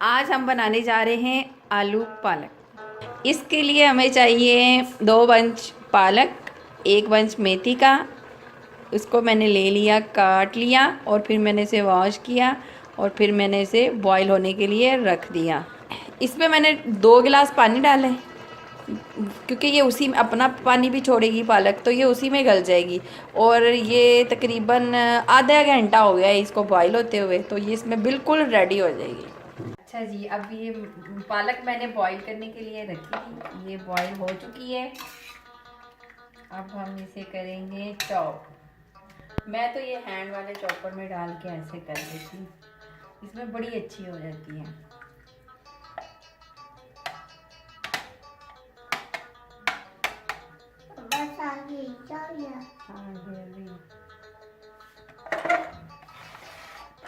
आज हम बनाने जा रहे हैं आलू पालक। इसके लिए हमें चाहिए 2 बंच पालक, 1 बंच मेथी का। उसको मैंने ले लिया, काट लिया और फिर मैंने इसे वॉश किया और फिर मैंने इसे बॉईल होने के लिए रख दिया। इसमें मैंने 2 गिलास पानी डाले क्योंकि ये उसी में अपना पानी भी छोड़ेगी पालक, तो ये उसी में गल जाएगी। और ये तकरीबन आधा घंटा हो गया है इसको बॉईल होते हुए, तो ये इसमें बिल्कुल रेडी हो जाएगी। अच्छा जी, अब ये पालक मैंने बॉईल करने के लिए रखी थी, ये बॉईल हो चुकी है। अब हम इसे करेंगे चॉप। मैं तो ये हैंड वाले चॉपर में डाल के ऐसे कर देती हूँ, इसमें बड़ी अच्छी हो जाती है।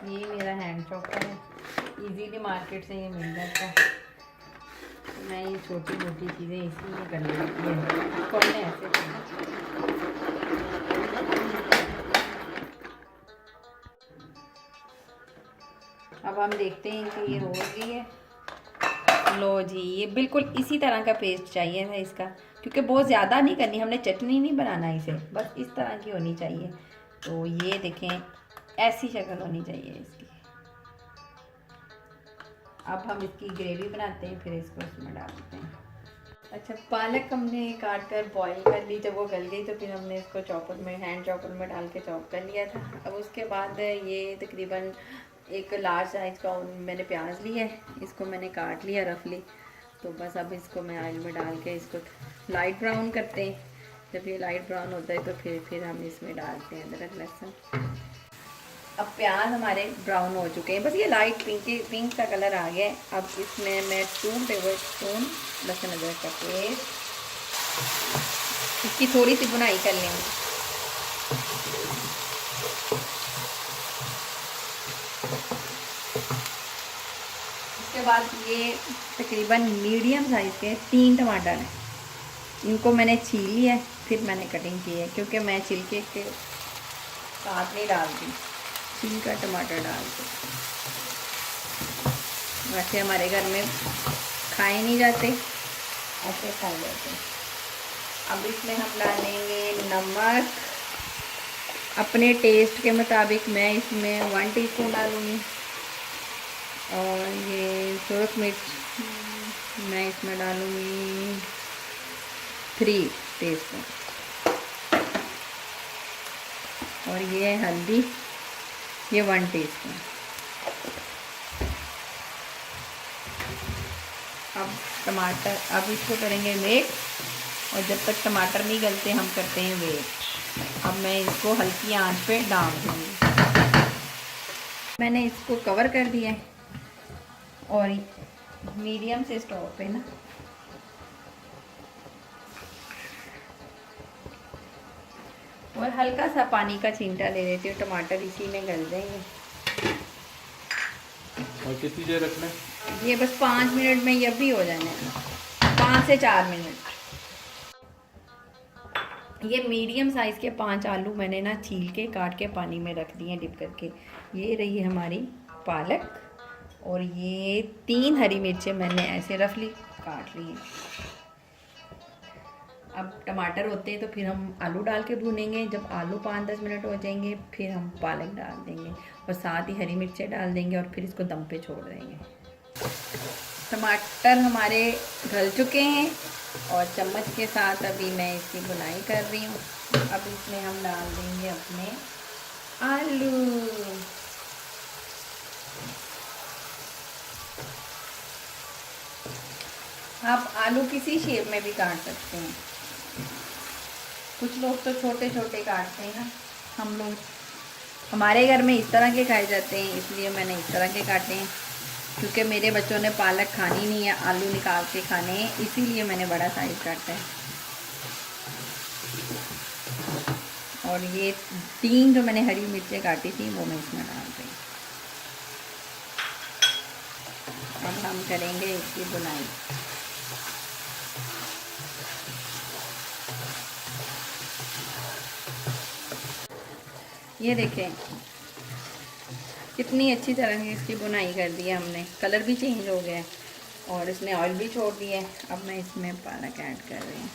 ये मेरा हैंड चॉपर है, इजीली मार्केट से ये मिल जाता है। मैं ये छोटी मोटी चीज़ें इसीलिए कर लेती है। कौन है ऐसे अब हम देखते हैं कि ये हो गई है। लो जी, ये बिल्कुल इसी तरह का पेस्ट चाहिए था इसका, क्योंकि बहुत ज़्यादा नहीं करनी, हमने चटनी नहीं बनाना इसे, बस इस तरह की होनी चाहिए। तो ये देखें, ऐसी शक्ल होनी चाहिए इसकी। अब हम इसकी ग्रेवी बनाते हैं, फिर इसको इसमें डालते हैं। अच्छा, पालक हमने काट कर बॉईल कर ली, जब वो गल गई तो फिर हमने इसको चॉपर में, हैंड चॉपर में डाल के चॉप कर लिया था। अब उसके बाद ये तकरीबन एक लार्ज साइज़ का मैंने प्याज लिया है, इसको मैंने काट लिया रफली। तो बस अब इसको मैं ऑयल में डाल के इसको लाइट ब्राउन करते हैं। जब ये लाइट ब्राउन होता है तो फिर हम इसमें डालते हैं अदरक लहसुन। अब प्याज हमारे ब्राउन हो चुके हैं, बस ये लाइट पिंक का कलर आ गया है। अब इसमें मैं 2 टेबल स्पून लहसुन अदरक का पेस्ट, इसकी थोड़ी सी भुनाई कर लेंगे। उसके बाद ये तकरीबन मीडियम साइज़ के 3 टमाटर हैं, इनको मैंने छील लिया है, फिर मैंने कटिंग की है, क्योंकि मैं छिलके के साथ नहीं डालती, छील का टमाटर डालते। वैसे हमारे घर में खाए नहीं जाते, ऐसे खाए जाते हैं। अब इसमें हम डालेंगे नमक अपने टेस्ट के मुताबिक। मैं इसमें 1 टीस्पून डालूँगी, और ये सूरख मिर्च मैं इसमें डालूँगी 3 टीस्पून, और ये हल्दी ये 1 टीस्पून। अब टमाटर, अब इसको करेंगे वेट, और जब तक टमाटर नहीं गलते हम करते हैं वेट। अब मैं इसको हल्की आंच पे डाल दूँगी। मैंने इसको कवर कर दिया है और मीडियम से स्टोव पे ना, और हल्का सा पानी का छींटा ले लेती हूँ, टमाटर इसी में गल जाएंगे। और कितनी देर रखना है? ये बस 5 मिनट में ये भी हो जाने, 5 से 4 मिनट। ये मीडियम साइज़ के 5 आलू मैंने ना छील के काट के पानी में रख दिए डिप करके। ये रही हमारी पालक, और ये 3 हरी मिर्चें मैंने ऐसे रफली काट ली हैं। अब टमाटर होते हैं तो फिर हम आलू डाल के भूनेंगे। जब आलू 5-10 मिनट हो जाएंगे फिर हम पालक डाल देंगे, और साथ ही हरी मिर्चें डाल देंगे, और फिर इसको दम पे छोड़ देंगे। टमाटर हमारे गल चुके हैं, और चम्मच के साथ अभी मैं इसकी भुनाई कर रही हूँ। अब इसमें हम डाल देंगे अपने आलू। आप आलू किसी शेप में भी काट सकते हैं, कुछ लोग तो छोटे छोटे काटते हैं ना, हमारे घर में इस तरह के खाए जाते हैं, इसलिए मैंने इस तरह के काटे हैं। क्योंकि मेरे बच्चों ने पालक खानी नहीं है, आलू निकाल के खाने हैं, इसीलिए मैंने बड़ा साइज़ काटा है। और ये 3 जो मैंने हरी मिर्चें काटी थी वो मैं इसमें डाल रही हूँ। अब हम करेंगे इसकी बुनाई। ये देखें, कितनी अच्छी तरह से इसकी बुनाई कर दी है हमने, कलर भी चेंज हो गया है और इसने ऑयल भी छोड़ दिया है। अब मैं इसमें पालक ऐड कर रही हूँ।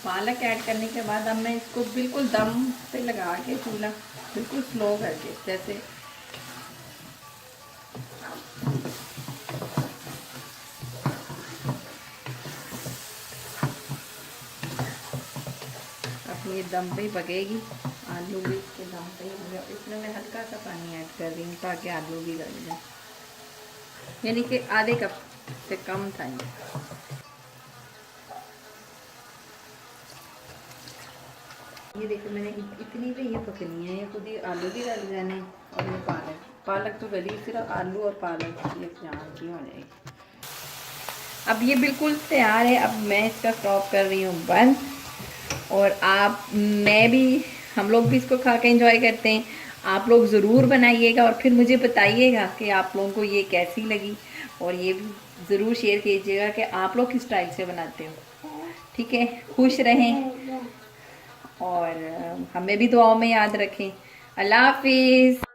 पालक ऐड करने के बाद अब मैं इसको बिल्कुल दम पे लगा के चूल्हा बिल्कुल स्लो करके, जैसे अब ये दम पे ही पकेगी। आलू भी इसके दम पे ही होगा। इसमें मैं हल्का सा पानी ऐड कर रही हूँ ताकि आलू भी गल जाए, यानी कि आधे कप से कम था ये। ये देखो मैंने इतनी पे ये पकनी है, ये खुद ही आलू भी गल जाने और ये पालक तो गली, सिर्फ आलू और पालक ये जान की हो जाएगी। अब ये बिल्कुल तैयार है। अब मैं इसका स्टॉप कर रही हूँ बंद। और मैं भी, हम लोग भी इसको खा के एंजॉय करते हैं। आप लोग ज़रूर बनाइएगा और फिर मुझे बताइएगा कि आप लोगों को ये कैसी लगी, और ये भी ज़रूर शेयर कीजिएगा कि आप लोग किस टाइप से बनाते हो। ठीक है, खुश रहें और हमें भी दुआओं में याद रखें। अल्लाह हाफिज़।